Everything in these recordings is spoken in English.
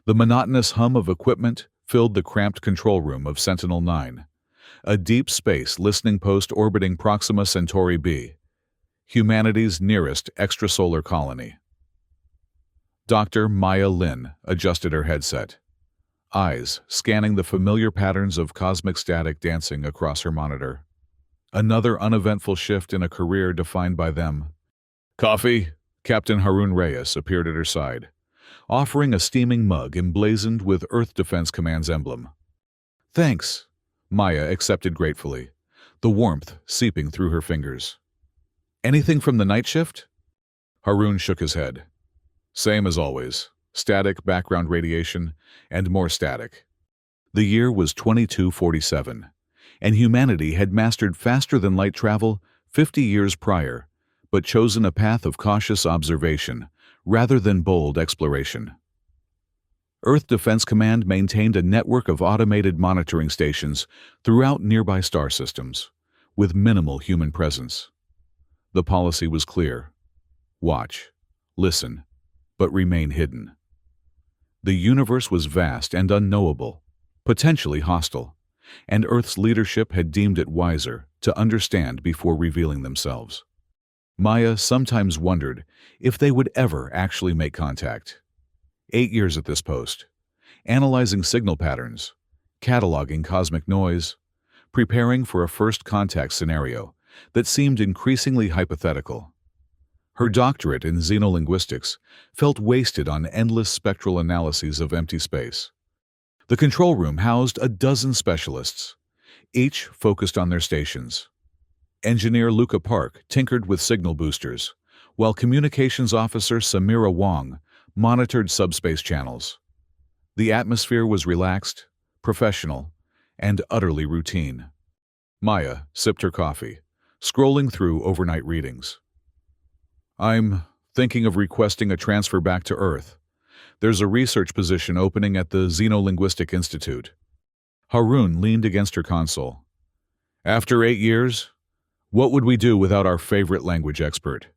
The monotonous hum of equipment filled the cramped control room of Sentinel-9, a deep space listening post orbiting Proxima Centauri b, humanity's nearest extrasolar colony. Dr. Maya Lin adjusted her headset, eyes scanning the familiar patterns of cosmic static dancing across her monitor. Another uneventful shift in a career defined by them. "Coffee?" Captain Harun Reyes appeared at her side, offering a steaming mug emblazoned with Earth Defense Command's emblem. "Thanks," Maya accepted gratefully, the warmth seeping through her fingers. "Anything from the night shift?" Harun shook his head. "Same as always. Static background radiation, and more static." The year was 2247, and humanity had mastered faster-than-light travel 50 years prior, but chosen a path of cautious observation rather than bold exploration. Earth Defense Command maintained a network of automated monitoring stations throughout nearby star systems, with minimal human presence. The policy was clear: watch, listen, but remain hidden. The universe was vast and unknowable, potentially hostile, and Earth's leadership had deemed it wiser to understand before revealing themselves. Maya sometimes wondered if they would ever actually make contact. 8 years at this post, analyzing signal patterns, cataloging cosmic noise, preparing for a first contact scenario that seemed increasingly hypothetical. Her doctorate in xenolinguistics felt wasted on endless spectral analyses of empty space. The control room housed a dozen specialists, each focused on their stations. Engineer Luca Park tinkered with signal boosters, while Communications Officer Samira Wong monitored subspace channels. The atmosphere was relaxed, professional, and utterly routine. Maya sipped her coffee, scrolling through overnight readings. "I'm thinking of requesting a transfer back to Earth. There's a research position opening at the Xenolinguistic Institute." Harun leaned against her console. "After 8 years, what would we do without our favorite language expert?"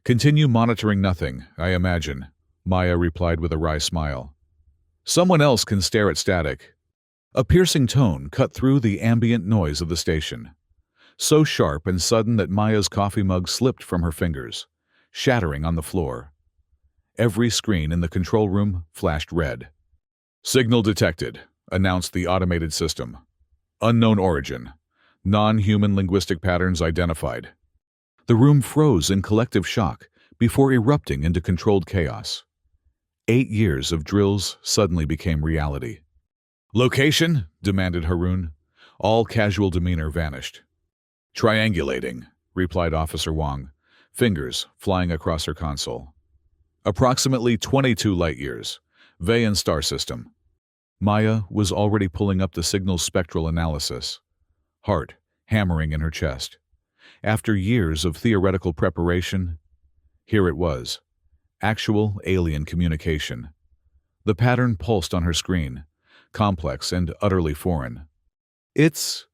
"Continue monitoring nothing, I imagine," Maya replied with a wry smile. "Someone else can stare at static." A piercing tone cut through the ambient noise of the station, so sharp and sudden that Maya's coffee mug slipped from her fingers, shattering on the floor. Every screen in the control room flashed red. "Signal detected," announced the automated system. "Unknown origin. Non-human linguistic patterns identified." The room froze in collective shock before erupting into controlled chaos. 8 years of drills suddenly became reality. "Location?" demanded Harun. All casual demeanor vanished. "Triangulating," replied Officer Wong, fingers flying across her console. "Approximately 22 light-years. Veyan star system." Maya was already pulling up the signal's spectral analysis, heart hammering in her chest. After years of theoretical preparation, here it was, actual alien communication. The pattern pulsed on her screen, complex and utterly foreign. "It's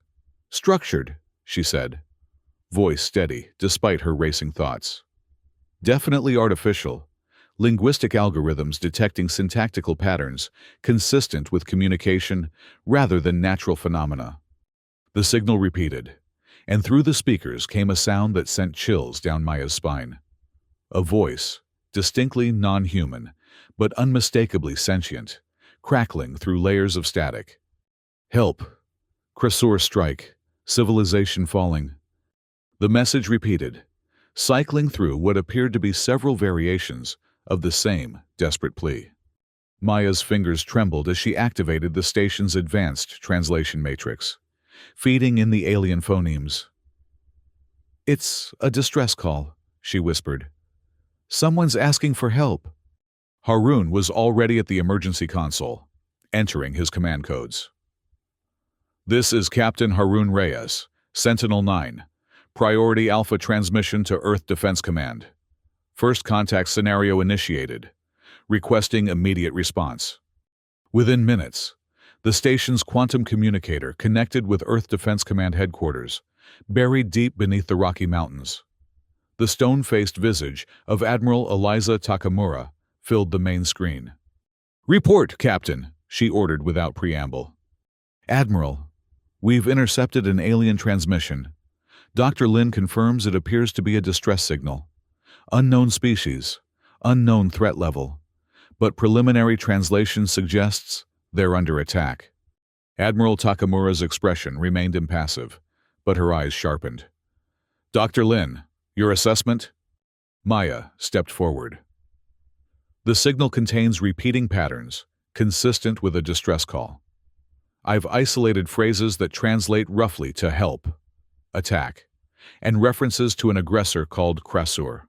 structured," she said, voice steady despite her racing thoughts. "Definitely artificial. Linguistic algorithms detecting syntactical patterns consistent with communication rather than natural phenomena." The signal repeated, and through the speakers came a sound that sent chills down Maya's spine. A voice, distinctly non-human, but unmistakably sentient, crackling through layers of static. "Help. Cresur strike. Civilization falling." The message repeated, cycling through what appeared to be several variations of the same desperate plea. Maya's fingers trembled as she activated the station's advanced translation matrix, feeding in the alien phonemes. "It's a distress call," she whispered. "Someone's asking for help." Harun was already at the emergency console, entering his command codes. "This is Captain Harun Reyes, Sentinel-9. Priority Alpha transmission to Earth Defense Command. First contact scenario initiated. Requesting immediate response." Within minutes, the station's quantum communicator connected with Earth Defense Command headquarters, buried deep beneath the Rocky Mountains. The stone-faced visage of Admiral Eliza Takamura filled the main screen. "Report, Captain," she ordered without preamble. "Admiral, we've intercepted an alien transmission. Dr. Lin confirms it appears to be a distress signal. Unknown species, unknown threat level, but preliminary translation suggests they're under attack." Admiral Takamura's expression remained impassive, but her eyes sharpened. "Dr. Lin, your assessment?" Maya stepped forward. "The signal contains repeating patterns, consistent with a distress call. I've isolated phrases that translate roughly to help, attack, and references to an aggressor called Krasur.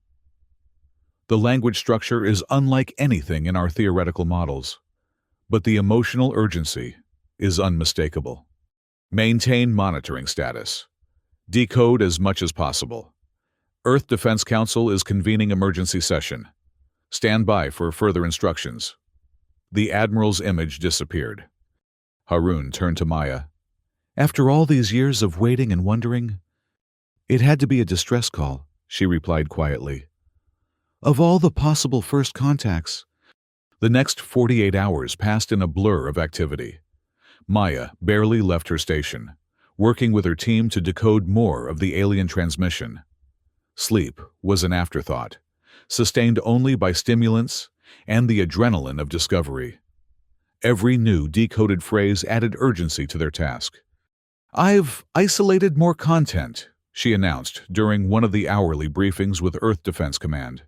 The language structure is unlike anything in our theoretical models, but the emotional urgency is unmistakable. Maintain monitoring status. Decode as much as possible. Earth Defense Council is convening emergency session. Stand by for further instructions." The Admiral's image disappeared. Harun turned to Maya. "After all these years of waiting and wondering, it had to be a distress call," she replied quietly. "Of all the possible first contacts." The next 48 hours passed in a blur of activity. Maya barely left her station, working with her team to decode more of the alien transmission. Sleep was an afterthought, sustained only by stimulants and the adrenaline of discovery. Every new decoded phrase added urgency to their task. "I've isolated more content," she announced during one of the hourly briefings with Earth Defense Command.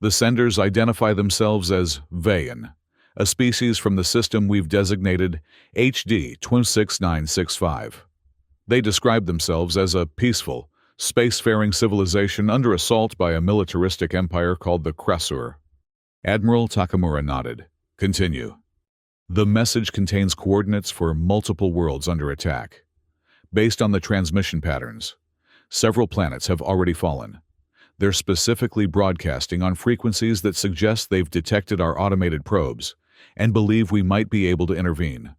The senders identify themselves as Vayan, a species from the system we've designated HD 26965. They describe themselves as a peaceful, spacefaring civilization under assault by a militaristic empire called the Krasur. Admiral Takamura nodded. "Continue." "The message contains coordinates for multiple worlds under attack. Based on the transmission patterns, several planets have already fallen. They're specifically broadcasting on frequencies that suggest they've detected our automated probes and believe we might be able to intervene."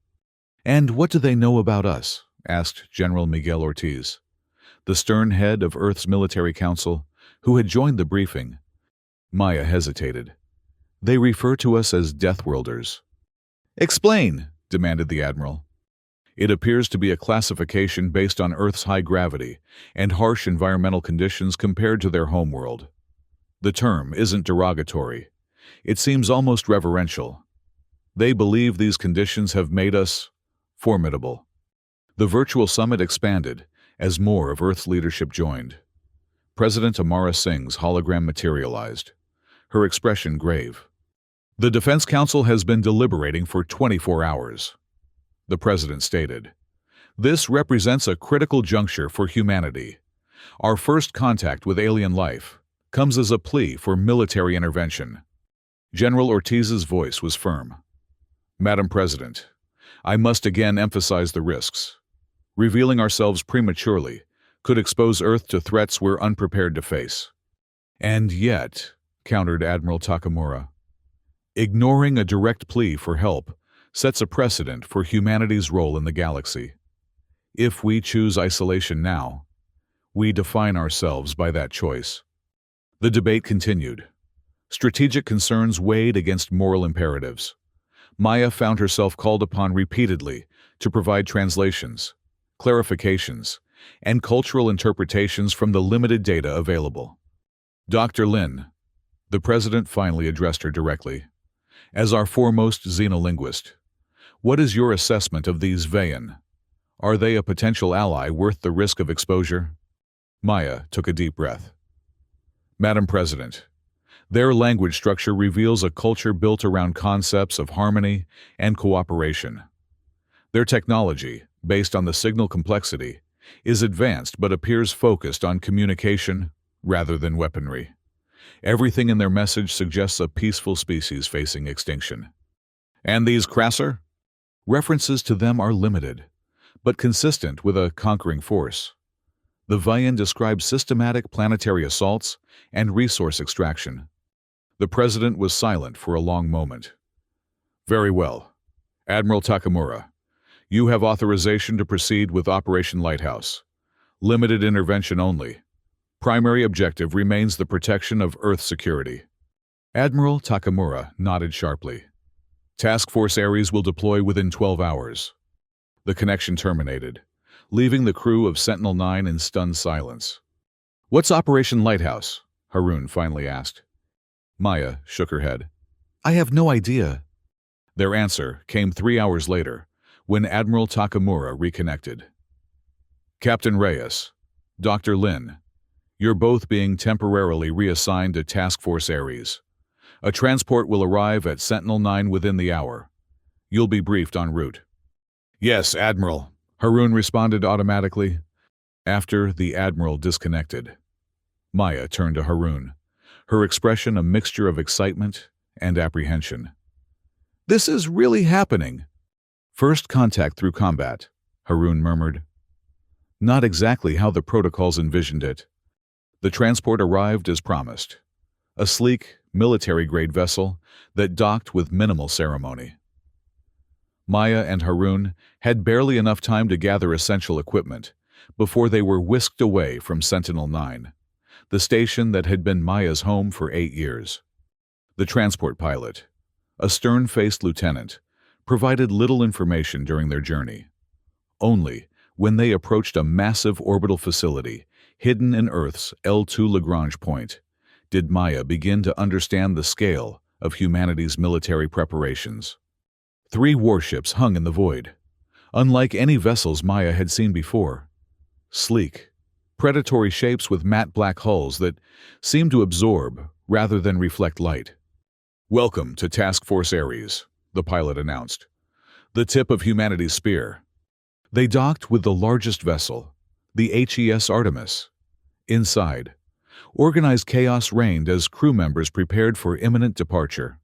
"And what do they know about us?" asked General Miguel Ortiz, the stern head of Earth's military council, who had joined the briefing. Maya hesitated. "They refer to us as Deathworlders." "Explain," demanded the Admiral. "It appears to be a classification based on Earth's high gravity and harsh environmental conditions compared to their homeworld. The term isn't derogatory. It seems almost reverential. They believe these conditions have made us formidable." The virtual summit expanded as more of Earth's leadership joined. President Amara Singh's hologram materialized, her expression grave. "The Defense Council has been deliberating for 24 hours. The President stated. "This represents a critical juncture for humanity. Our first contact with alien life comes as a plea for military intervention." General Ortiz's voice was firm. "Madam President, I must again emphasize the risks. Revealing ourselves prematurely could expose Earth to threats we're unprepared to face." "And yet," countered Admiral Takamura, "ignoring a direct plea for help sets a precedent for humanity's role in the galaxy. If we choose isolation now, we define ourselves by that choice." The debate continued. Strategic concerns weighed against moral imperatives. Maya found herself called upon repeatedly to provide translations, clarifications, and cultural interpretations from the limited data available. "Dr. Lin," the President finally addressed her directly, "as our foremost xenolinguist, what is your assessment of these Vayan? Are they a potential ally worth the risk of exposure?" Maya took a deep breath. "Madam President, their language structure reveals a culture built around concepts of harmony and cooperation. Their technology, based on the signal complexity, is advanced but appears focused on communication rather than weaponry. Everything in their message suggests a peaceful species facing extinction." "And these Krasur?" "References to them are limited, but consistent with a conquering force. The Vayan describes systematic planetary assaults and resource extraction." The President was silent for a long moment. "Very well. Admiral Takamura, you have authorization to proceed with Operation Lighthouse. Limited intervention only. Primary objective remains the protection of Earth security." Admiral Takamura nodded sharply. Task Force Ares will deploy within 12 hours. The connection terminated, leaving the crew of Sentinel-9 in stunned silence. What's Operation Lighthouse? Harun finally asked. Maya shook her head. I have no idea. Their answer came 3 hours later, when Admiral Takamura reconnected. Captain Reyes, Dr. Lin, you're both being temporarily reassigned to Task Force Ares. A transport will arrive at Sentinel-9 within the hour. You'll be briefed en route. Yes, Admiral, Harun responded automatically. After the Admiral disconnected, Maya turned to Harun, her expression a mixture of excitement and apprehension. This is really happening. First contact through combat, Harun murmured. Not exactly how the protocols envisioned it. The transport arrived as promised. A sleek, military-grade vessel that docked with minimal ceremony. Maya and Harun had barely enough time to gather essential equipment before they were whisked away from Sentinel-9, the station that had been Maya's home for 8 years. The transport pilot, a stern-faced lieutenant, provided little information during their journey. Only when they approached a massive orbital facility hidden in Earth's L2 Lagrange point did Maya begin to understand the scale of humanity's military preparations. 3 warships hung in the void, unlike any vessels Maya had seen before. Sleek, predatory shapes with matte black hulls that seemed to absorb rather than reflect light. Welcome to Task Force Ares, the pilot announced. The tip of humanity's spear. They docked with the largest vessel, the HES Artemis. Inside, organized chaos reigned as crew members prepared for imminent departure.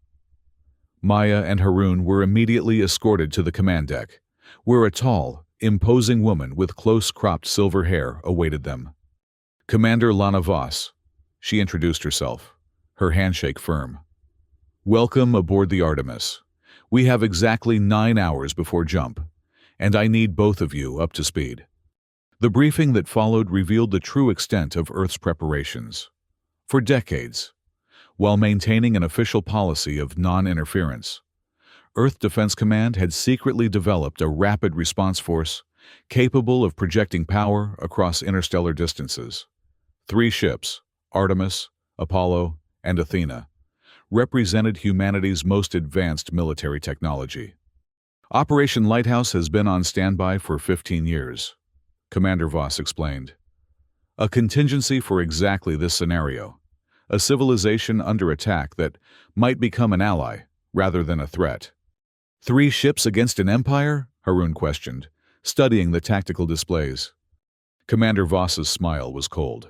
Maya and Harun were immediately escorted to the command deck, where a tall, imposing woman with close-cropped silver hair awaited them. Commander Lana Voss, she introduced herself, her handshake firm. Welcome aboard the Artemis. We have exactly 9 hours before jump, and I need both of you up to speed. The briefing that followed revealed the true extent of Earth's preparations. For decades, while maintaining an official policy of non-interference, Earth Defense Command had secretly developed a rapid response force capable of projecting power across interstellar distances. 3 ships, Artemis, Apollo, and Athena, represented humanity's most advanced military technology. Operation Lighthouse has been on standby for 15 years, Commander Voss explained. A contingency for exactly this scenario, a civilization under attack that might become an ally rather than a threat. 3 ships against an empire? Harun questioned, studying the tactical displays. Commander Voss's smile was cold.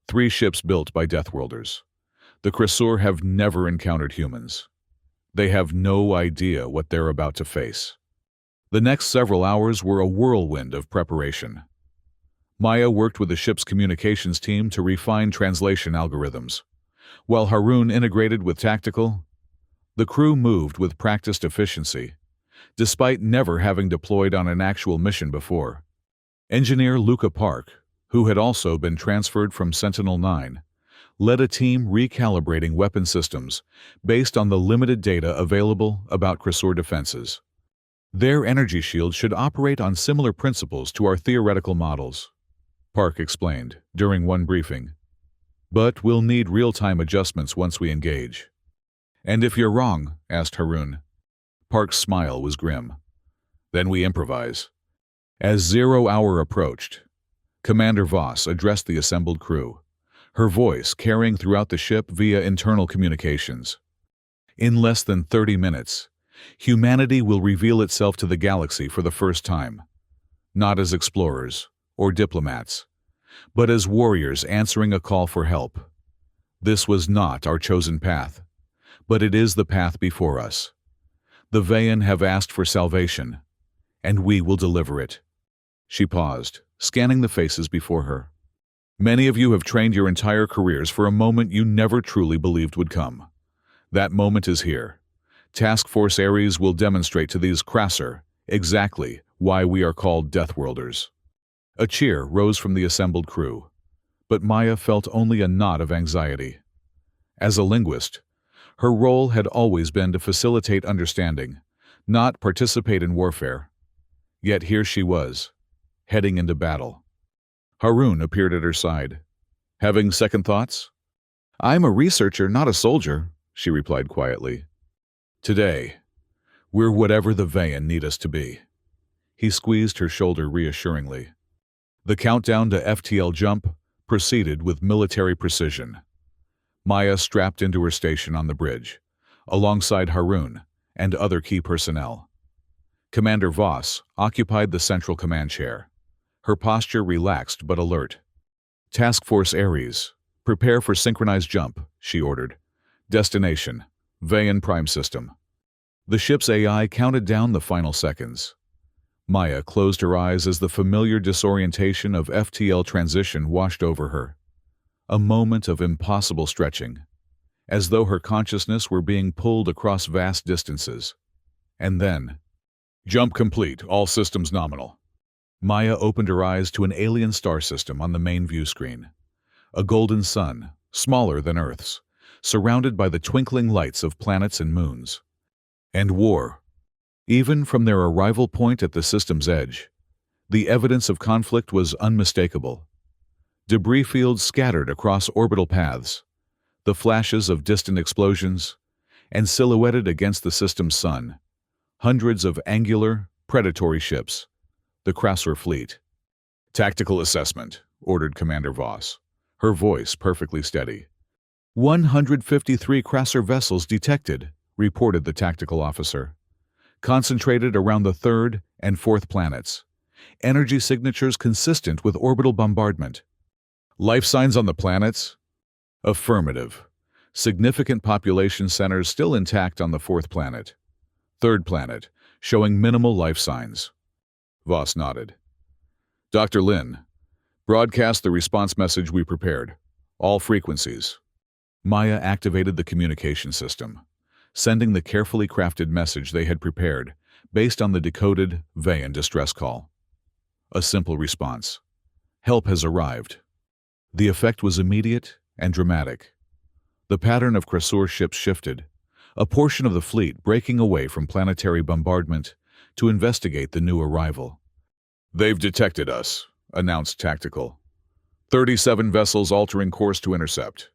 3 ships built by Deathworlders. The Krasur have never encountered humans. They have no idea what they're about to face. The next several hours were a whirlwind of preparation. Maya worked with the ship's communications team to refine translation algorithms, while Harun integrated with tactical. The crew moved with practiced efficiency, despite never having deployed on an actual mission before. Engineer Luca Park, who had also been transferred from Sentinel-9, led a team recalibrating weapon systems based on the limited data available about Krasur defenses. Their energy shields should operate on similar principles to our theoretical models, Park explained during one briefing. But we'll need real-time adjustments once we engage. And if you're wrong, asked Harun. Park's smile was grim. Then we improvise. As 0 hour approached, Commander Voss addressed the assembled crew, her voice carrying throughout the ship via internal communications. In less than 30 minutes, humanity will reveal itself to the galaxy for the first time, not as explorers or diplomats, but as warriors answering a call for help. This was not our chosen path, but it is the path before us. The Vayan have asked for salvation, and we will deliver it. She paused, scanning the faces before her. Many of you have trained your entire careers for a moment you never truly believed would come. That moment is here. Task Force Ares will demonstrate to these Krasur exactly why we are called Deathworlders. A cheer rose from the assembled crew, but Maya felt only a knot of anxiety. As a linguist, Her role had always been to facilitate understanding, not participate in warfare. Yet here she was, heading into battle. Harun appeared at her side. Having second thoughts? "I'm a researcher, not a soldier," she replied quietly. "Today, we're whatever the Vayan need us to be." He squeezed her shoulder reassuringly. The countdown to FTL jump proceeded with military precision. Maya strapped into her station on the bridge, alongside Harun and other key personnel. Commander Voss occupied the central command chair, her posture relaxed but alert. "Task Force Ares, prepare for synchronized jump," she ordered. "Destination, Vayan Prime System." The ship's AI counted down the final seconds. Maya closed her eyes as the familiar disorientation of FTL transition washed over her. A moment of impossible stretching, as though her consciousness were being pulled across vast distances. And then, "Jump complete, all systems nominal." Maya opened her eyes to an alien star system on the main view screen. A golden sun, smaller than Earth's, surrounded by the twinkling lights of planets and moons. And war. Even from their arrival point at the system's edge, the evidence of conflict was unmistakable. Debris fields scattered across orbital paths, the flashes of distant explosions, and silhouetted against the system's sun, hundreds of angular, predatory ships, the Krasor fleet. "Tactical assessment," ordered Commander Voss, her voice perfectly steady. 153 Krasor vessels detected, reported the tactical officer. Concentrated around the third and fourth planets. Energy signatures consistent with orbital bombardment. "Life signs on the planets?" "Affirmative. Significant population centers still intact on the fourth planet. Third planet, showing minimal life signs." Voss nodded. "Dr. Lin, broadcast the response message we prepared. All frequencies." Maya activated the communication system, sending the carefully crafted message they had prepared, based on the decoded Vayan distress call. A simple response. "Help has arrived." The effect was immediate and dramatic. The pattern of Krasor ships shifted, a portion of the fleet breaking away from planetary bombardment to investigate the new arrival. "They've detected us," announced Tactical. 37 vessels altering course to intercept.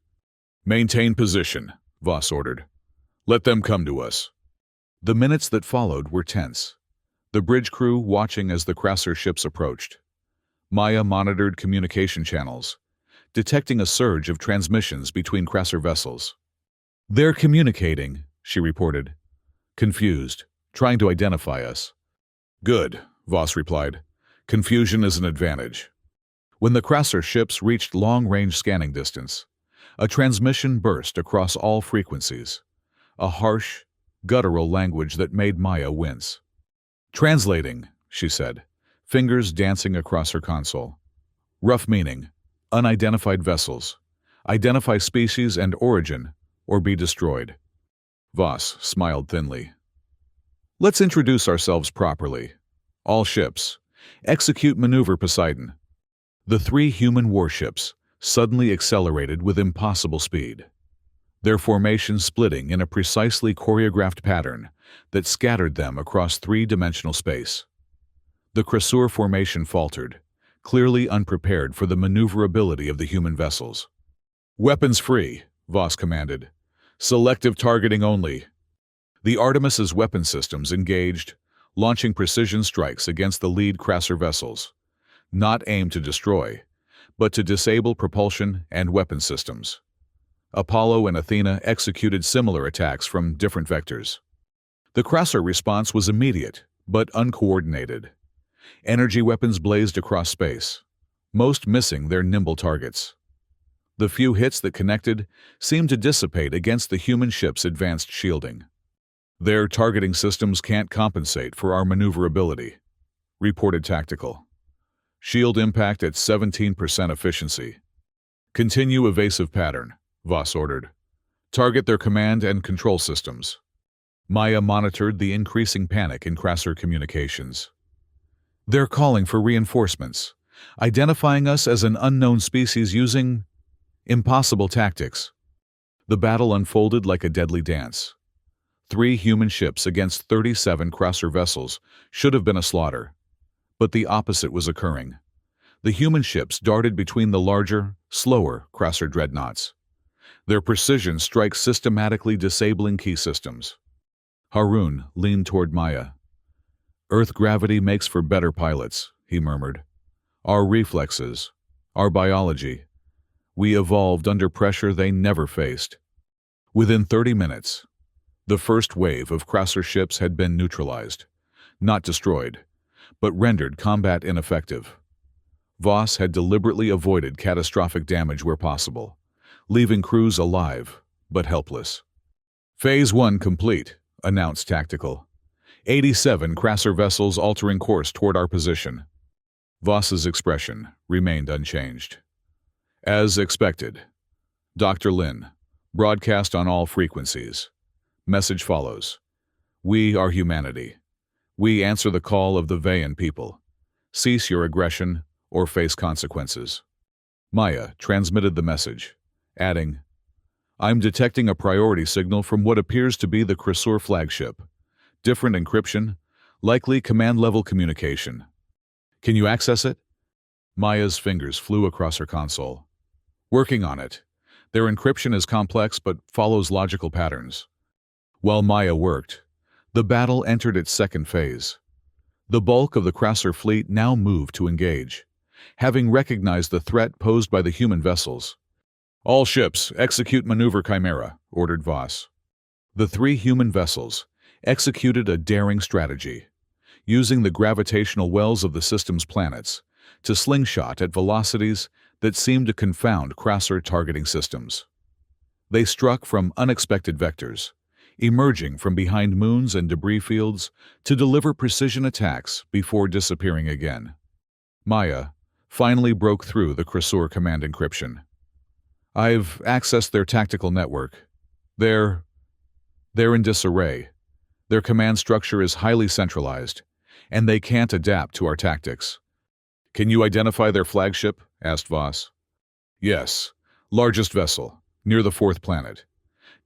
"Maintain position," Voss ordered. "Let them come to us." The minutes that followed were tense, the bridge crew watching as the Krasor ships approached. Maya monitored communication channels, detecting a surge of transmissions between Krasor vessels. "They're communicating," she reported. "Confused, trying to identify us." "Good," Voss replied. "Confusion is an advantage." When the Krasor ships reached long-range scanning distance, a transmission burst across all frequencies, a harsh, guttural language that made Maya wince. "Translating," she said, fingers dancing across her console. "Rough meaning, unidentified vessels. Identify species and origin, or be destroyed." Voss smiled thinly. "Let's introduce ourselves properly. All ships, execute maneuver Poseidon." The 3 human warships suddenly accelerated with impossible speed, their formation splitting in a precisely choreographed pattern that scattered them across 3-dimensional space. The Krasor formation faltered, clearly unprepared for the maneuverability of the human vessels. "Weapons free," Voss commanded. "Selective targeting only." The Artemis's weapon systems engaged, launching precision strikes against the lead Krasor vessels, not aimed to destroy, but to disable propulsion and weapon systems. Apollo and Athena executed similar attacks from different vectors. The Krasor response was immediate, but uncoordinated. Energy weapons blazed across space, most missing their nimble targets. The few hits that connected seemed to dissipate against the human ship's advanced shielding. "Their targeting systems can't compensate for our maneuverability," reported Tactical. "Shield impact at 17% efficiency." "Continue evasive pattern," Voss ordered. "Target their command and control systems." Maya monitored the increasing panic in Krasor communications. "They're calling for reinforcements, identifying us as an unknown species using impossible tactics." The battle unfolded like a deadly dance. 3 human ships against 37 crosser vessels should have been a slaughter. But the opposite was occurring. The human ships darted between the larger, slower crosser dreadnoughts. Their precision strikes systematically disabling key systems. Harun leaned toward Maya. "Earth gravity makes for better pilots," he murmured. "Our reflexes, our biology. We evolved under pressure they never faced." Within 30 minutes, the first wave of crosser ships had been neutralized, not destroyed, but rendered combat ineffective. Voss had deliberately avoided catastrophic damage where possible, leaving crews alive but helpless. "Phase 1 complete," announced Tactical. 87 crosser vessels altering course toward our position. Voss's expression remained unchanged. "As expected. Dr. Lin, broadcast on all frequencies. Message follows. We are humanity. We answer the call of the Vayan people. Cease your aggression or face consequences." Maya transmitted the message, adding, "I'm detecting a priority signal from what appears to be the Chrysor flagship. Different encryption, likely command-level communication. Can you access it?" Maya's fingers flew across her console. "Working on it. Their encryption is complex but follows logical patterns." While Maya worked, the battle entered its second phase. The bulk of the crosser fleet now moved to engage, having recognized the threat posed by the human vessels. "All ships, execute maneuver Chimera," ordered Voss. The 3 human vessels executed a daring strategy, using the gravitational wells of the system's planets to slingshot at velocities that seemed to confound crosser targeting systems. They struck from unexpected vectors, emerging from behind moons and debris fields to deliver precision attacks before disappearing again. Maya finally broke through the Chrysor command encryption. "I've accessed their tactical network. They're in disarray. Their command structure is highly centralized, and they can't adapt to our tactics." "Can you identify their flagship?" asked Voss. "Yes. Largest vessel, near the 4th planet.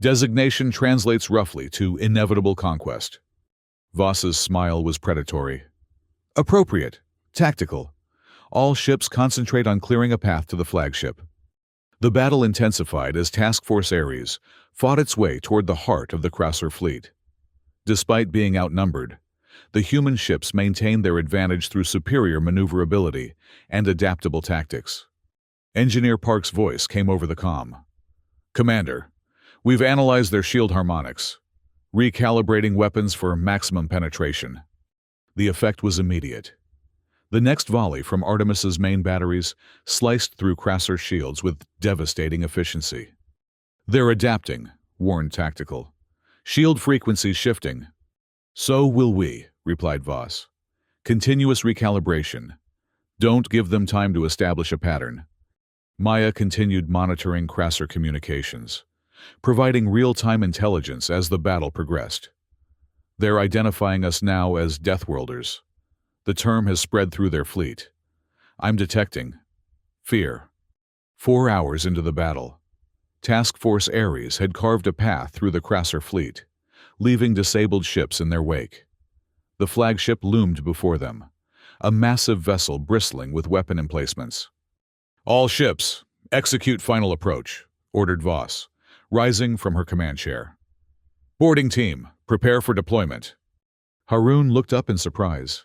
Designation translates roughly to inevitable conquest." Voss's smile was predatory. "Appropriate. Tactical. All ships concentrate on clearing a path to the flagship." The battle intensified as Task Force Ares fought its way toward the heart of the crosser fleet. Despite being outnumbered, the human ships maintained their advantage through superior maneuverability and adaptable tactics. Engineer Park's voice came over the comm. "Commander, we've analyzed their shield harmonics, recalibrating weapons for maximum penetration." The effect was immediate. The next volley from Artemis's main batteries sliced through crosser shields with devastating efficiency. "They're adapting," warned Tactical. "Shield frequencies shifting." "So will we," replied Voss. "Continuous recalibration. Don't give them time to establish a pattern." Maya continued monitoring crosser communications, providing real-time intelligence as the battle progressed. "They're identifying us now as Deathworlders. The term has spread through their fleet. I'm detecting fear." 4 hours into the battle, Task Force Ares had carved a path through the crosser fleet, leaving disabled ships in their wake. The flagship loomed before them, a massive vessel bristling with weapon emplacements. "All ships, execute final approach," ordered Voss, rising from her command chair. "Boarding team, prepare for deployment." Harun looked up in surprise.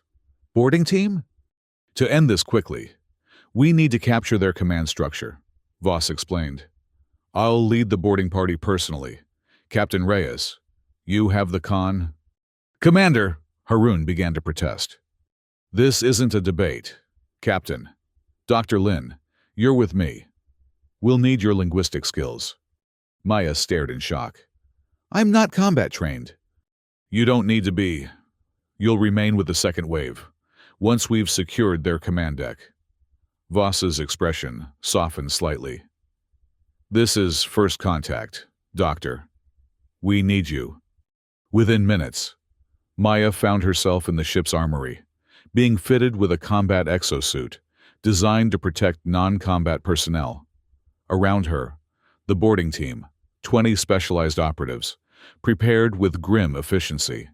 "Boarding team?" "To end this quickly, we need to capture their command structure," Voss explained. "I'll lead the boarding party personally. Captain Reyes, you have the con—" "Commander!" Harun began to protest. "This isn't a debate. Captain. Dr. Lin, you're with me. We'll need your linguistic skills." Maya stared in shock. "I'm not combat trained." "You don't need to be. You'll remain with the second wave, once we've secured their command deck." Voss's expression softened slightly. "This is first contact, Doctor. We need you." Within minutes, Maya found herself in the ship's armory, being fitted with a combat exosuit designed to protect non-combat personnel. Around her, the boarding team, 20 specialized operatives, prepared with grim efficiency.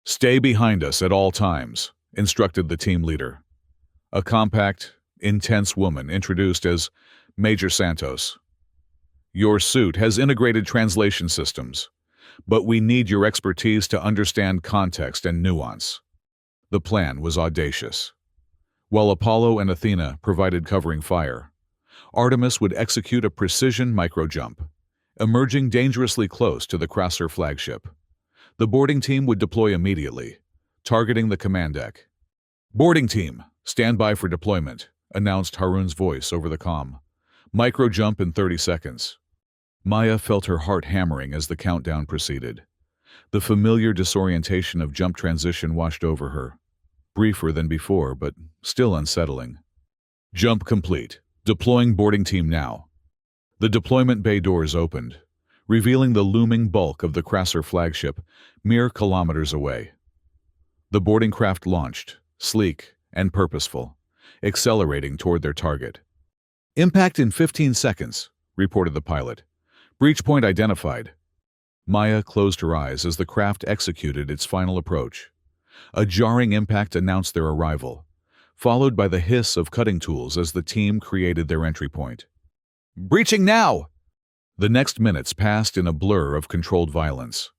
"Stay behind us at all times," instructed the team leader. A compact, intense woman introduced as Major Santos. "Your suit has integrated translation systems, but we need your expertise to understand context and nuance." The plan was audacious. While Apollo and Athena provided covering fire, Artemis would execute a precision micro-jump, emerging dangerously close to the Crasser flagship. The boarding team would deploy immediately, targeting the command deck. "Boarding team, stand by for deployment," announced Harun's voice over the comm. "Micro-jump in 30 seconds. Maya felt her heart hammering as the countdown proceeded. The familiar disorientation of jump transition washed over her. Briefer than before, but still unsettling. "Jump complete. Deploying boarding team now." The deployment bay doors opened, revealing the looming bulk of the Crasser flagship mere kilometers away. The boarding craft launched, sleek and purposeful, accelerating toward their target. "Impact in 15 seconds, reported the pilot. "Breach point identified." Maya closed her eyes as the craft executed its final approach. A jarring impact announced their arrival, followed by the hiss of cutting tools as the team created their entry point. "Breaching now!" The next minutes passed in a blur of controlled violence.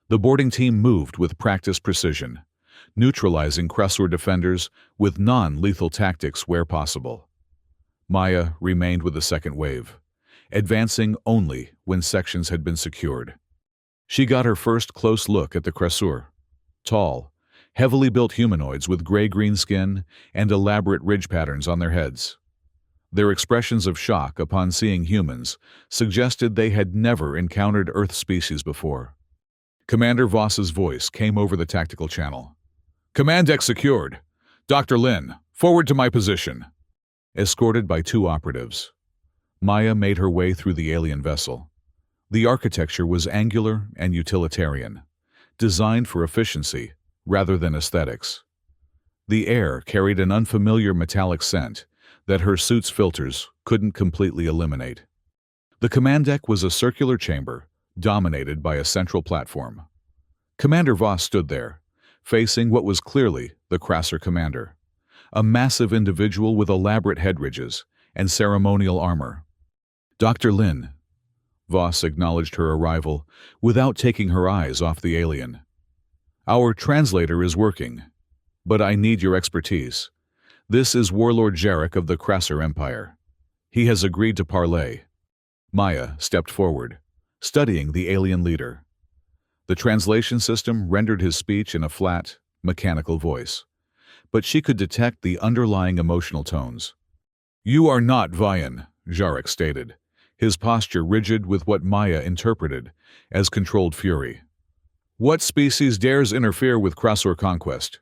The boarding team moved with practiced precision, neutralizing Crasser defenders with non-lethal tactics where possible. Maya remained with the second wave, advancing only when sections had been secured. She got her first close look at the Crasser. Tall, heavily built humanoids with gray-green skin and elaborate ridge patterns on their heads. Their expressions of shock upon seeing humans suggested they had never encountered Earth species before. Commander Voss's voice came over the tactical channel. "Command deck secured. Dr. Lin, forward to my position." Escorted by 2 operatives, Maya made her way through the alien vessel. The architecture was angular and utilitarian, designed for efficiency rather than aesthetics. The air carried an unfamiliar metallic scent that her suit's filters couldn't completely eliminate. The command deck was a circular chamber dominated by a central platform. Commander Voss stood there, facing what was clearly the Crasser commander, a massive individual with elaborate head ridges and ceremonial armor. "Dr. Lin." Voss acknowledged her arrival without taking her eyes off the alien. "Our translator is working, but I need your expertise. This is Warlord Jarek of the Crasser Empire. He has agreed to parley." Maya stepped forward, studying the alien leader. The translation system rendered his speech in a flat, mechanical voice, but she could detect the underlying emotional tones. "You are not Vian," Jarek stated, his posture rigid with what Maya interpreted as controlled fury. "What species dares interfere with Crasser conquest?"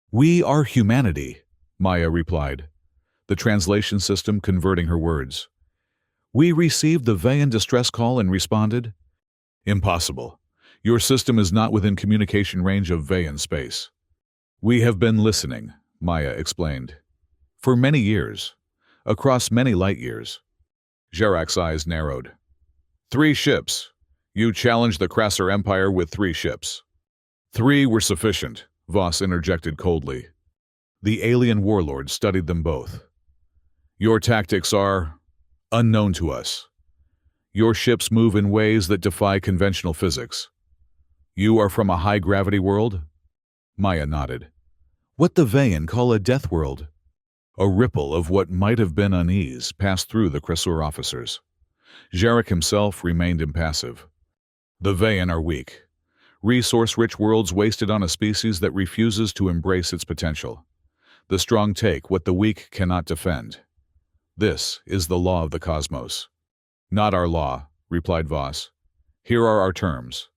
"We are humanity," Maya replied, the translation system converting her words. "We received the Vayan distress call and responded." "Impossible. Your system is not within communication range of Vayan space." "We have been listening," Maya explained. "For many years, across many light years." Jarek's eyes narrowed. 3 ships. You challenged the Crasser Empire with 3 ships." "3 were sufficient," Voss interjected coldly. The alien warlord studied them both. "Your tactics are unknown to us. Your ships move in ways that defy conventional physics. You are from a high-gravity world?" Maya nodded. "What the Vayan call a death world." A ripple of what might have been unease passed through the Crasser officers. Jarek himself remained impassive. "The Vayan are weak. Resource-rich worlds wasted on a species that refuses to embrace its potential. The strong take what the weak cannot defend. This is the law of the cosmos." "Not our law," replied Voss. "Here are our terms.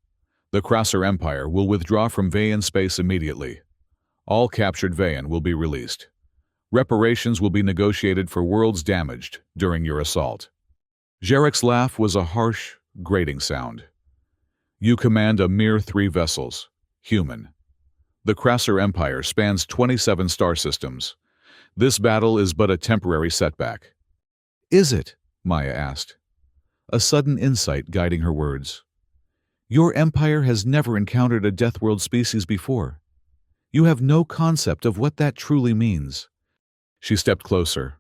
The Crasser Empire will withdraw from Vayan space immediately. All captured Vayan will be released. Reparations will be negotiated for worlds damaged during your assault." Jarek's laugh was a harsh, grating sound. "You command a mere 3 vessels, human. The Crasser Empire spans 27 star systems. This battle is but a temporary setback." "Is it?" Maya asked. a sudden insight guiding her words. Your empire has never encountered a Deathworld species before. You have no concept of what that truly means. She stepped closer,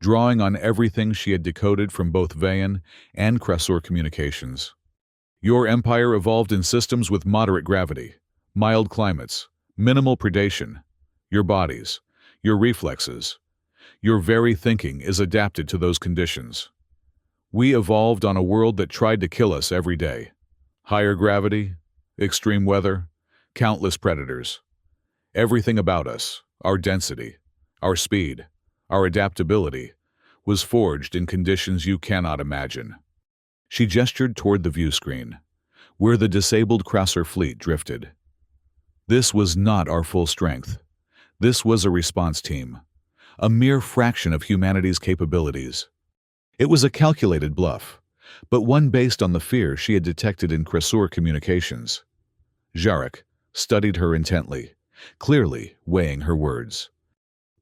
drawing on everything she had decoded from both Vayan and Cressor communications. Your empire evolved in systems with moderate gravity, mild climates, minimal predation. Your bodies, your reflexes, your very thinking is adapted to those conditions. We evolved on a world that tried to kill us every day. Higher gravity, extreme weather, countless predators. Everything about us, our density, our speed, our adaptability, was forged in conditions you cannot imagine. She gestured toward the view screen, where the disabled Cressor fleet drifted. This was not our full strength. This was a response team, a mere fraction of humanity's capabilities. It was a calculated bluff, but one based on the fear she had detected in Cressor communications. Jarek studied her intently, clearly weighing her words.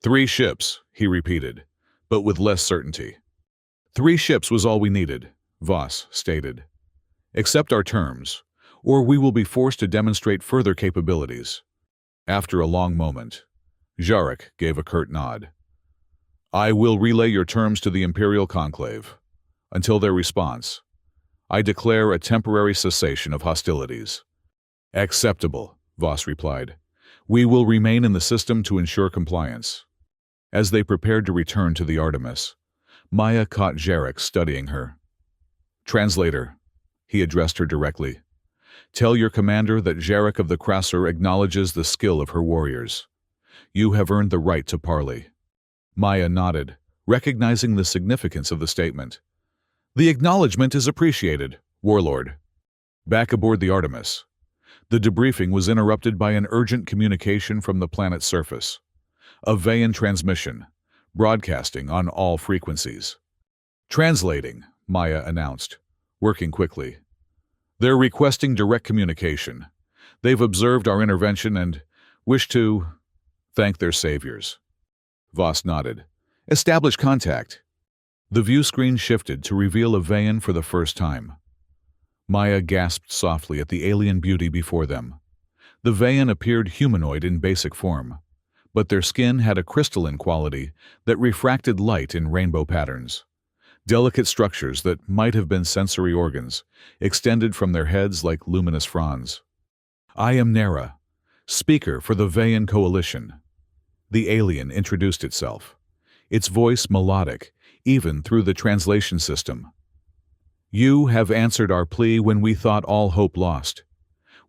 3 ships, he repeated, but with less certainty. 3 ships was all we needed, Voss stated. Accept our terms, or we will be forced to demonstrate further capabilities. After a long moment, Jarek gave a curt nod. I will relay your terms to the Imperial Conclave. Until their response, I declare a temporary cessation of hostilities. Acceptable, Voss replied. We will remain in the system to ensure compliance. As they prepared to return to the Artemis, Maya caught Jarek studying her. Translator, he addressed her directly. Tell your commander that Jarek of the Cressor acknowledges the skill of her warriors. You have earned the right to parley. Maya nodded, recognizing the significance of the statement. The acknowledgement is appreciated, Warlord. Back aboard the Artemis, the debriefing was interrupted by an urgent communication from the planet's surface. A Vayan transmission, broadcasting on all frequencies. Translating, Maya announced, working quickly. They're requesting direct communication. They've observed our intervention and wish to thank their saviors. Voss nodded. Establish contact. The view screen shifted to reveal a Vayan for the first time. Maya gasped softly at the alien beauty before them. The Vayan appeared humanoid in basic form, but their skin had a crystalline quality that refracted light in rainbow patterns. Delicate structures that might have been sensory organs extended from their heads like luminous fronds. I am Nera, speaker for the Vayan Coalition. The alien introduced itself, its voice melodic, even through the translation system. You have answered our plea when we thought all hope lost.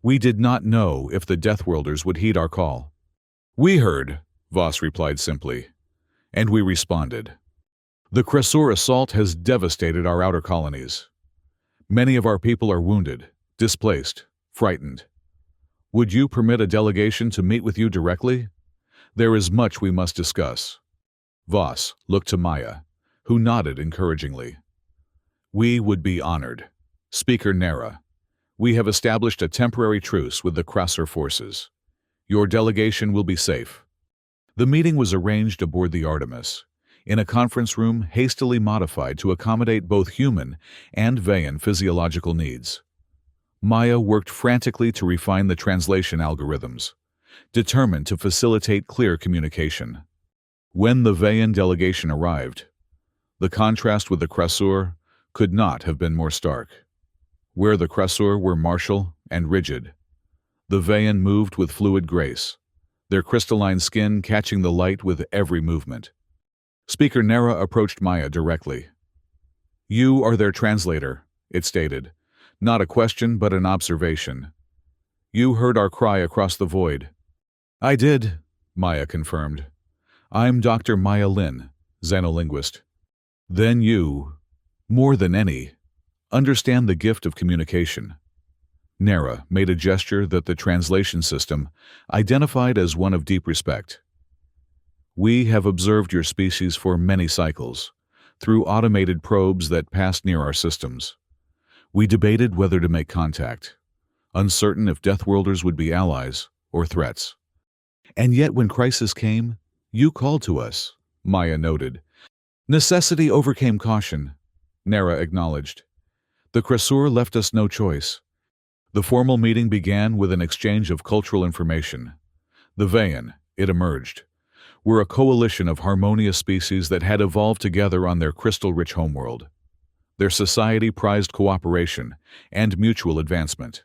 We did not know if the Deathworlders would heed our call. We heard, Voss replied simply, and we responded. The Cressor assault has devastated our outer colonies. Many of our people are wounded, displaced, frightened. Would you permit a delegation to meet with you directly? There is much we must discuss. Voss looked to Maya, who nodded encouragingly. We would be honored. Speaker Nera, we have established a temporary truce with the Cressor forces. Your delegation will be safe. The meeting was arranged aboard the Artemis, in a conference room hastily modified to accommodate both human and Vayan physiological needs. Maya worked frantically to refine the translation algorithms, determined to facilitate clear communication. When the Vayan delegation arrived, the contrast with the Cressor could not have been more stark. Where the Cressor were martial and rigid, the Vayan moved with fluid grace, their crystalline skin catching the light with every movement. Speaker Nera approached Maya directly. You are their translator, it stated. Not a question, but an observation. You heard our cry across the void. I did, Maya confirmed. I'm Dr. Maya Lin, xenolinguist. Then you, more than any, understand the gift of communication. Nera made a gesture that the translation system identified as one of deep respect. We have observed your species for many cycles, through automated probes that passed near our systems. We debated whether to make contact, uncertain if Deathworlders would be allies or threats. And yet when crisis came, you called to us, Maya noted. Necessity overcame caution, Nera acknowledged. The Cressur left us no choice. The formal meeting began with an exchange of cultural information. The Vayan, it emerged, were a coalition of harmonious species that had evolved together on their crystal-rich homeworld. Their society prized cooperation and mutual advancement,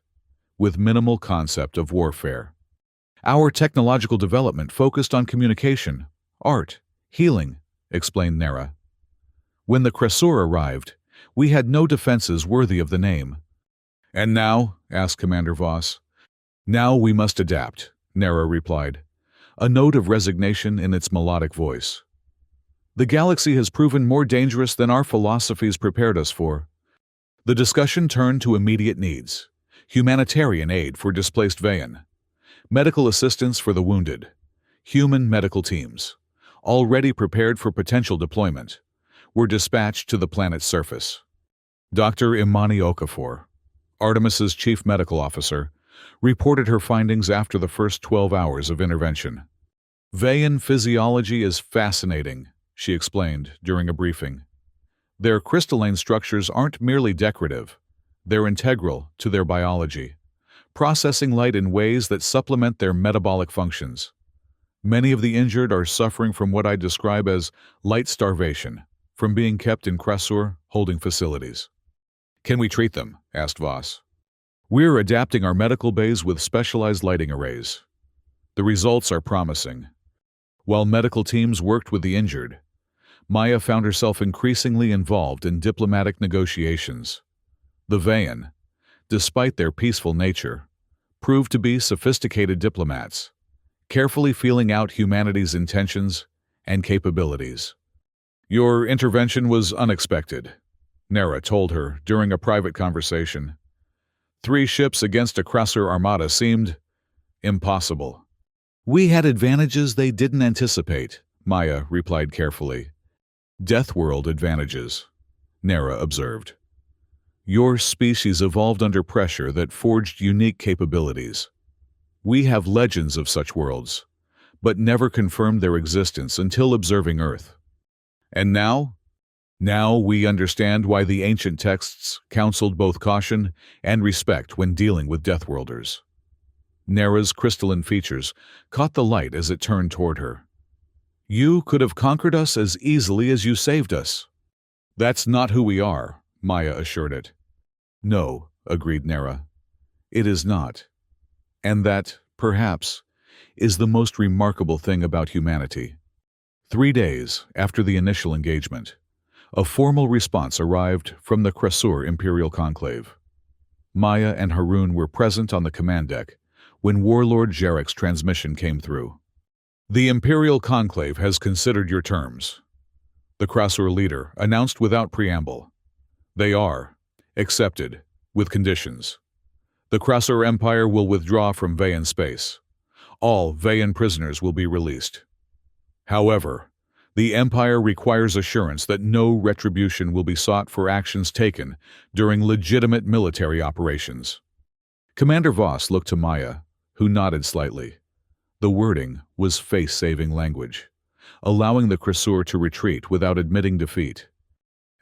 with minimal concept of warfare. Our technological development focused on communication, art, healing, explained Nera. When the Cressur arrived, we had no defenses worthy of the name. And now, asked Commander Voss. Now we must adapt, Nera replied, a note of resignation in its melodic voice. The galaxy has proven more dangerous than our philosophies prepared us for. The discussion turned to immediate needs: humanitarian aid for displaced Vayan, medical assistance for the wounded, human medical teams, already prepared for potential deployment, were dispatched to the planet's surface. Dr. Imani Okafor, Artemis's chief medical officer, reported her findings after the first 12 hours of intervention. Vayan physiology is fascinating, she explained during a briefing. Their crystalline structures aren't merely decorative, they're integral to their biology, processing light in ways that supplement their metabolic functions. Many of the injured are suffering from what I describe as light starvation, from being kept in Cressur holding facilities. Can we treat them? Asked Voss. We're adapting our medical bays with specialized lighting arrays. The results are promising. While medical teams worked with the injured, Maya found herself increasingly involved in diplomatic negotiations. The Vayan, despite their peaceful nature, proved to be sophisticated diplomats, carefully feeling out humanity's intentions and capabilities. Your intervention was unexpected, Nera told her during a private conversation. 3 ships against a Cressur armada seemed impossible. We had advantages they didn't anticipate, Maya replied carefully. Deathworld advantages, Nera observed. Your species evolved under pressure that forged unique capabilities. We have legends of such worlds, but never confirmed their existence until observing Earth. And now? Now we understand why the ancient texts counseled both caution and respect when dealing with Deathworlders. Nera's crystalline features caught the light as it turned toward her. You could have conquered us as easily as you saved us. That's not who we are, Maya assured it. No, agreed Nera. It is not. And that, perhaps, is the most remarkable thing about humanity. 3 days after the initial engagement, a formal response arrived from the Cressur Imperial Conclave. Maya and Harun were present on the command deck when Warlord Jarek's transmission came through. The Imperial Conclave has considered your terms, the Cressur leader announced without preamble. They are accepted, with conditions. The Cressur Empire will withdraw from Vayan space. All Vayan prisoners will be released. However, the Empire requires assurance that no retribution will be sought for actions taken during legitimate military operations. Commander Voss looked to Maya, who nodded slightly. The wording was face-saving language, allowing the Cressur to retreat without admitting defeat.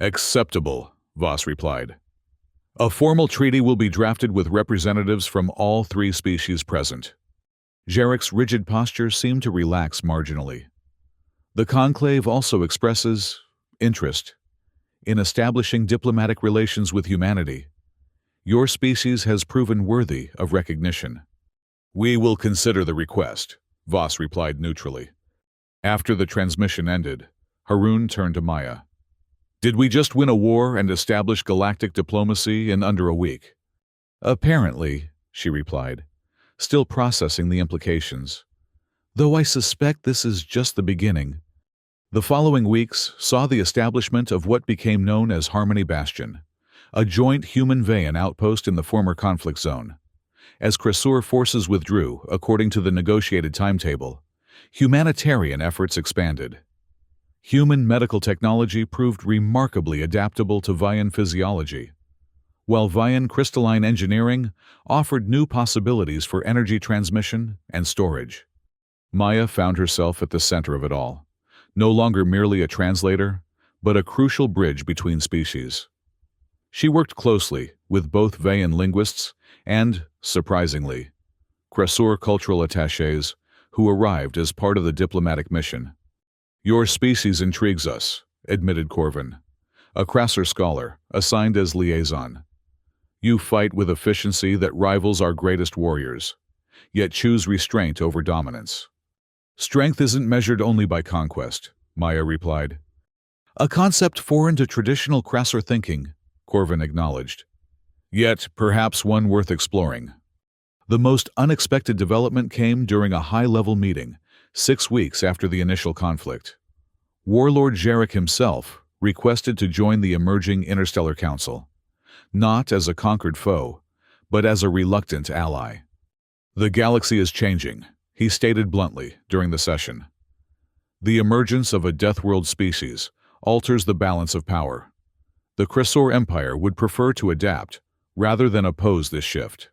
Acceptable, Voss replied. A formal treaty will be drafted with representatives from all 3 species present. Jarek's rigid posture seemed to relax marginally. The Conclave also expresses interest in establishing diplomatic relations with humanity. Your species has proven worthy of recognition. We will consider the request, Voss replied neutrally. After the transmission ended, Harun turned to Maya. Did we just win a war and establish galactic diplomacy in under a week? Apparently, she replied, still processing the implications. Though I suspect this is just the beginning. The following weeks saw the establishment of what became known as Harmony Bastion, a joint human-Vayan outpost in the former conflict zone. As Cressur forces withdrew, according to the negotiated timetable, humanitarian efforts expanded. Human medical technology proved remarkably adaptable to Vayan physiology, while Vayan crystalline engineering offered new possibilities for energy transmission and storage. Maya found herself at the center of it all, no longer merely a translator, but a crucial bridge between species. She worked closely with both Veyan linguists and, surprisingly, Krasur cultural attachés who arrived as part of the diplomatic mission. "Your species intrigues us," admitted Corvin, a Krasur scholar assigned as liaison. "You fight with efficiency that rivals our greatest warriors, yet choose restraint over dominance." "Strength isn't measured only by conquest," Maya replied. "A concept foreign to traditional Krasur thinking," Corvin acknowledged. "Yet perhaps one worth exploring." The most unexpected development came during a high-level meeting, 6 weeks after the initial conflict. Warlord Jarek himself requested to join the emerging Interstellar Council, not as a conquered foe, but as a reluctant ally. "The galaxy is changing," he stated bluntly during the session. "The emergence of a Deathworld species alters the balance of power. The Krasur Empire would prefer to adapt rather than oppose this shift."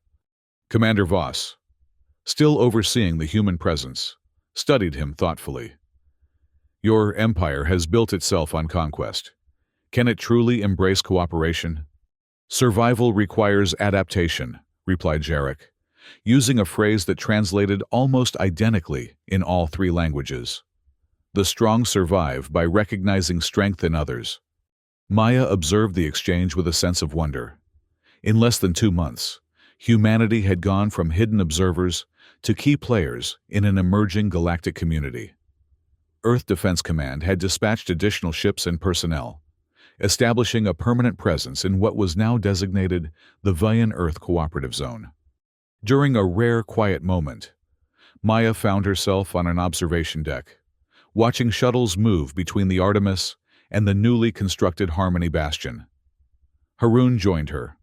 Commander Voss, still overseeing the human presence, studied him thoughtfully. "Your empire has built itself on conquest. Can it truly embrace cooperation?" "Survival requires adaptation," replied Jarek, using a phrase that translated almost identically in all 3 languages. "The strong survive by recognizing strength in others." Maya observed the exchange with a sense of wonder. In less than 2 months, humanity had gone from hidden observers to key players in an emerging galactic community. Earth Defense Command had dispatched additional ships and personnel, establishing a permanent presence in what was now designated the Veyan Earth Cooperative Zone. During a rare quiet moment, Maya found herself on an observation deck, watching shuttles move between the Artemis and the newly constructed Harmony Bastion. Haroon joined her,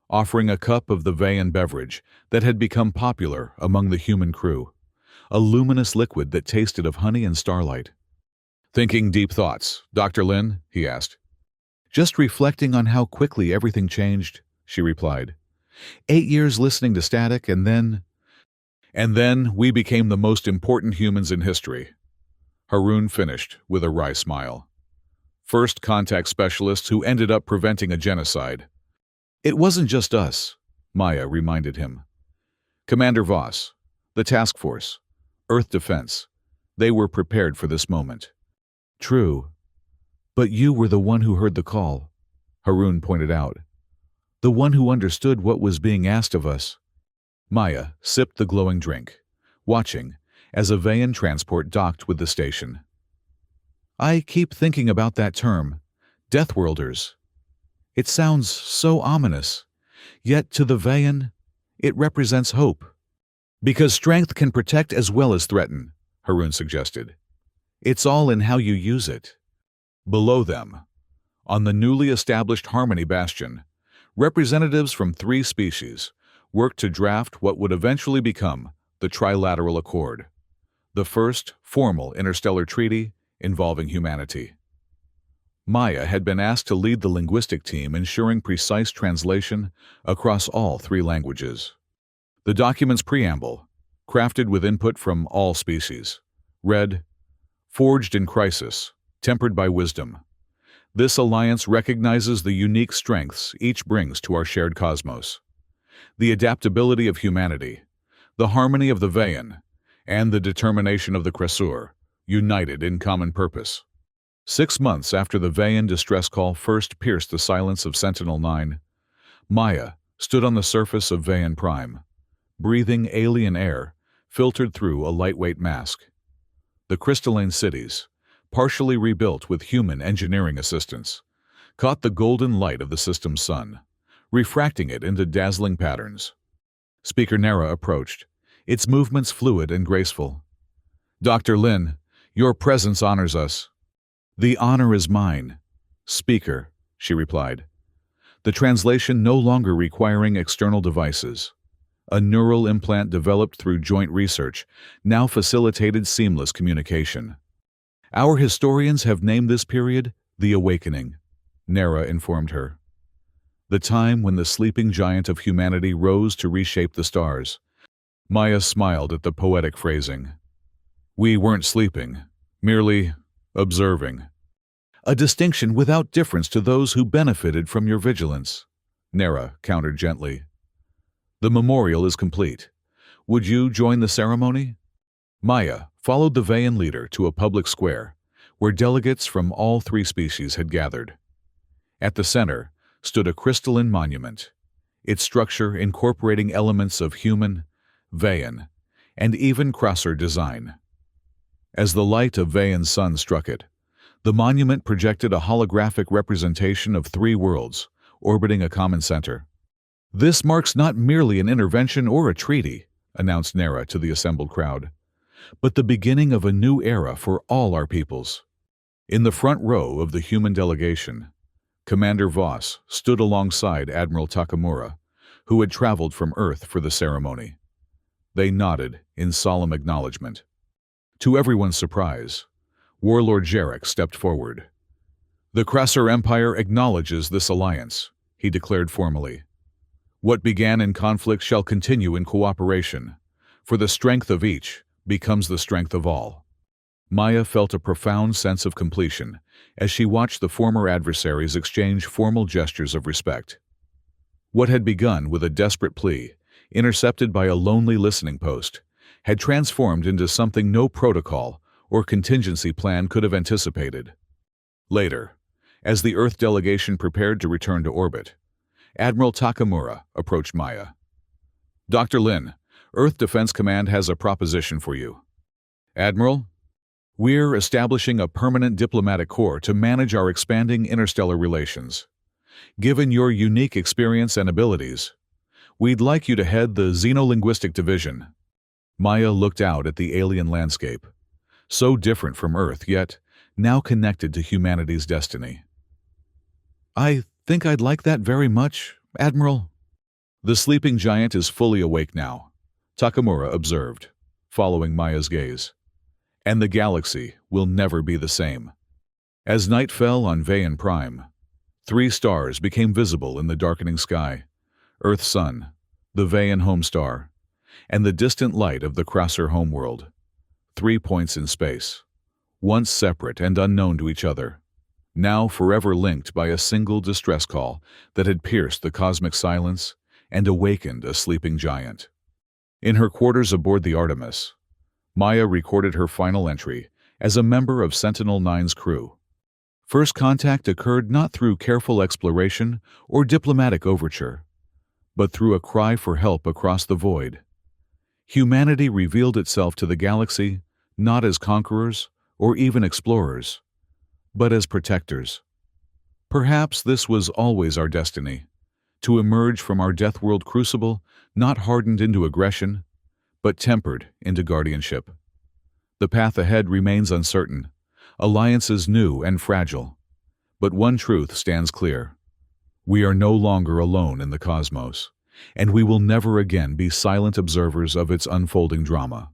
offering a cup of the Veyan beverage that had become popular among the human crew, a luminous liquid that tasted of honey and starlight. "Thinking deep thoughts, Dr. Lin?" he asked. "Just reflecting on how quickly everything changed," she replied. 8 years listening to static, and then we became the most important humans in history," Haroon finished with a wry smile. "First contact specialists who ended up preventing a genocide." "It wasn't just us," Maya reminded him. "Commander Voss, the task force, Earth Defense, they were prepared for this moment." "True. But you were the one who heard the call," Haroon pointed out. "The one who understood what was being asked of us." Maya sipped the glowing drink, watching as a Veyan transport docked with the station. "I keep thinking about that term, Deathworlders. It sounds so ominous, yet to the Veyan, it represents hope." "Because strength can protect as well as threaten," Haroon suggested. "It's all in how you use it." Below them, on the newly established Harmony Bastion, representatives from 3 species worked to draft what would eventually become the Trilateral Accord, the first formal interstellar treaty involving humanity. Maya had been asked to lead the linguistic team ensuring precise translation across all 3 languages. The document's preamble, crafted with input from all species, read, "Forged in crisis, tempered by wisdom. This alliance recognizes the unique strengths each brings to our shared cosmos. The adaptability of humanity, the harmony of the Veyan, and the determination of the Krasur, united in common purpose." 6 months after the Veyan distress call first pierced the silence of Sentinel-9, Maya stood on the surface of Veyan Prime, breathing alien air filtered through a lightweight mask. The crystalline cities, partially rebuilt with human engineering assistance, caught the golden light of the system's sun, refracting it into dazzling patterns. Speaker Nera approached, its movements fluid and graceful. "Dr. Lin, your presence honors us." "The honor is mine, Speaker," she replied. The translation no longer requiring external devices. A neural implant developed through joint research now facilitated seamless communication. "Our historians have named this period the Awakening," Nera informed her. "The time when the sleeping giant of humanity rose to reshape the stars." Maya smiled at the poetic phrasing. "We weren't sleeping, merely observing." "A distinction without difference to those who benefited from your vigilance," Nera countered gently. The memorial is complete. Would you join the ceremony? Maya followed the Vayan leader to a public square, where delegates from all three species had gathered. At the center stood a crystalline monument, its structure incorporating elements of human, Vayan, and even crosser design. As the light of Vayan's sun struck it, the monument projected a holographic representation of three worlds, orbiting a common center. This marks not merely an intervention or a treaty, announced Nera to the assembled crowd, but the beginning of a new era for all our peoples. In the front row of the human delegation, Commander Voss stood alongside Admiral Takamura, who had traveled from Earth for the ceremony. They nodded in solemn acknowledgement. To everyone's surprise, Warlord Jarek stepped forward. The Krasser Empire acknowledges this alliance, he declared formally. What began in conflict shall continue in cooperation, for the strength of each becomes the strength of all. Maya felt a profound sense of completion as she watched the former adversaries exchange formal gestures of respect. What had begun with a desperate plea, intercepted by a lonely listening post, had transformed into something no protocol or contingency plan could have anticipated. Later, as the Earth delegation prepared to return to orbit, Admiral Takamura approached Maya. Dr. Lin, Earth Defense Command has a proposition for you. Admiral, we're establishing a permanent diplomatic corps to manage our expanding interstellar relations. Given your unique experience and abilities, we'd like you to head the Xenolinguistic Division. Maya looked out at the alien landscape, so different from Earth, yet now connected to humanity's destiny. I think I'd like that very much, Admiral. The sleeping giant is fully awake now, Takamura observed, following Maya's gaze. And the galaxy will never be the same. As night fell on Vayan Prime, three stars became visible in the darkening sky: Earth's sun, the Vayan home star, and the distant light of the Krasser homeworld. 3 points in space, once separate and unknown to each other, now forever linked by a single distress call that had pierced the cosmic silence and awakened a sleeping giant. In her quarters aboard the Artemis, Maya recorded her final entry as a member of Sentinel-9's crew. First contact occurred not through careful exploration or diplomatic overture, but through a cry for help across the void. Humanity revealed itself to the galaxy not as conquerors or even explorers, but as protectors. Perhaps this was always our destiny, to emerge from our Deathworld crucible not hardened into aggression, but tempered into guardianship. The path ahead remains uncertain, alliances new and fragile, but one truth stands clear. We are no longer alone in the cosmos, and we will never again be silent observers of its unfolding drama.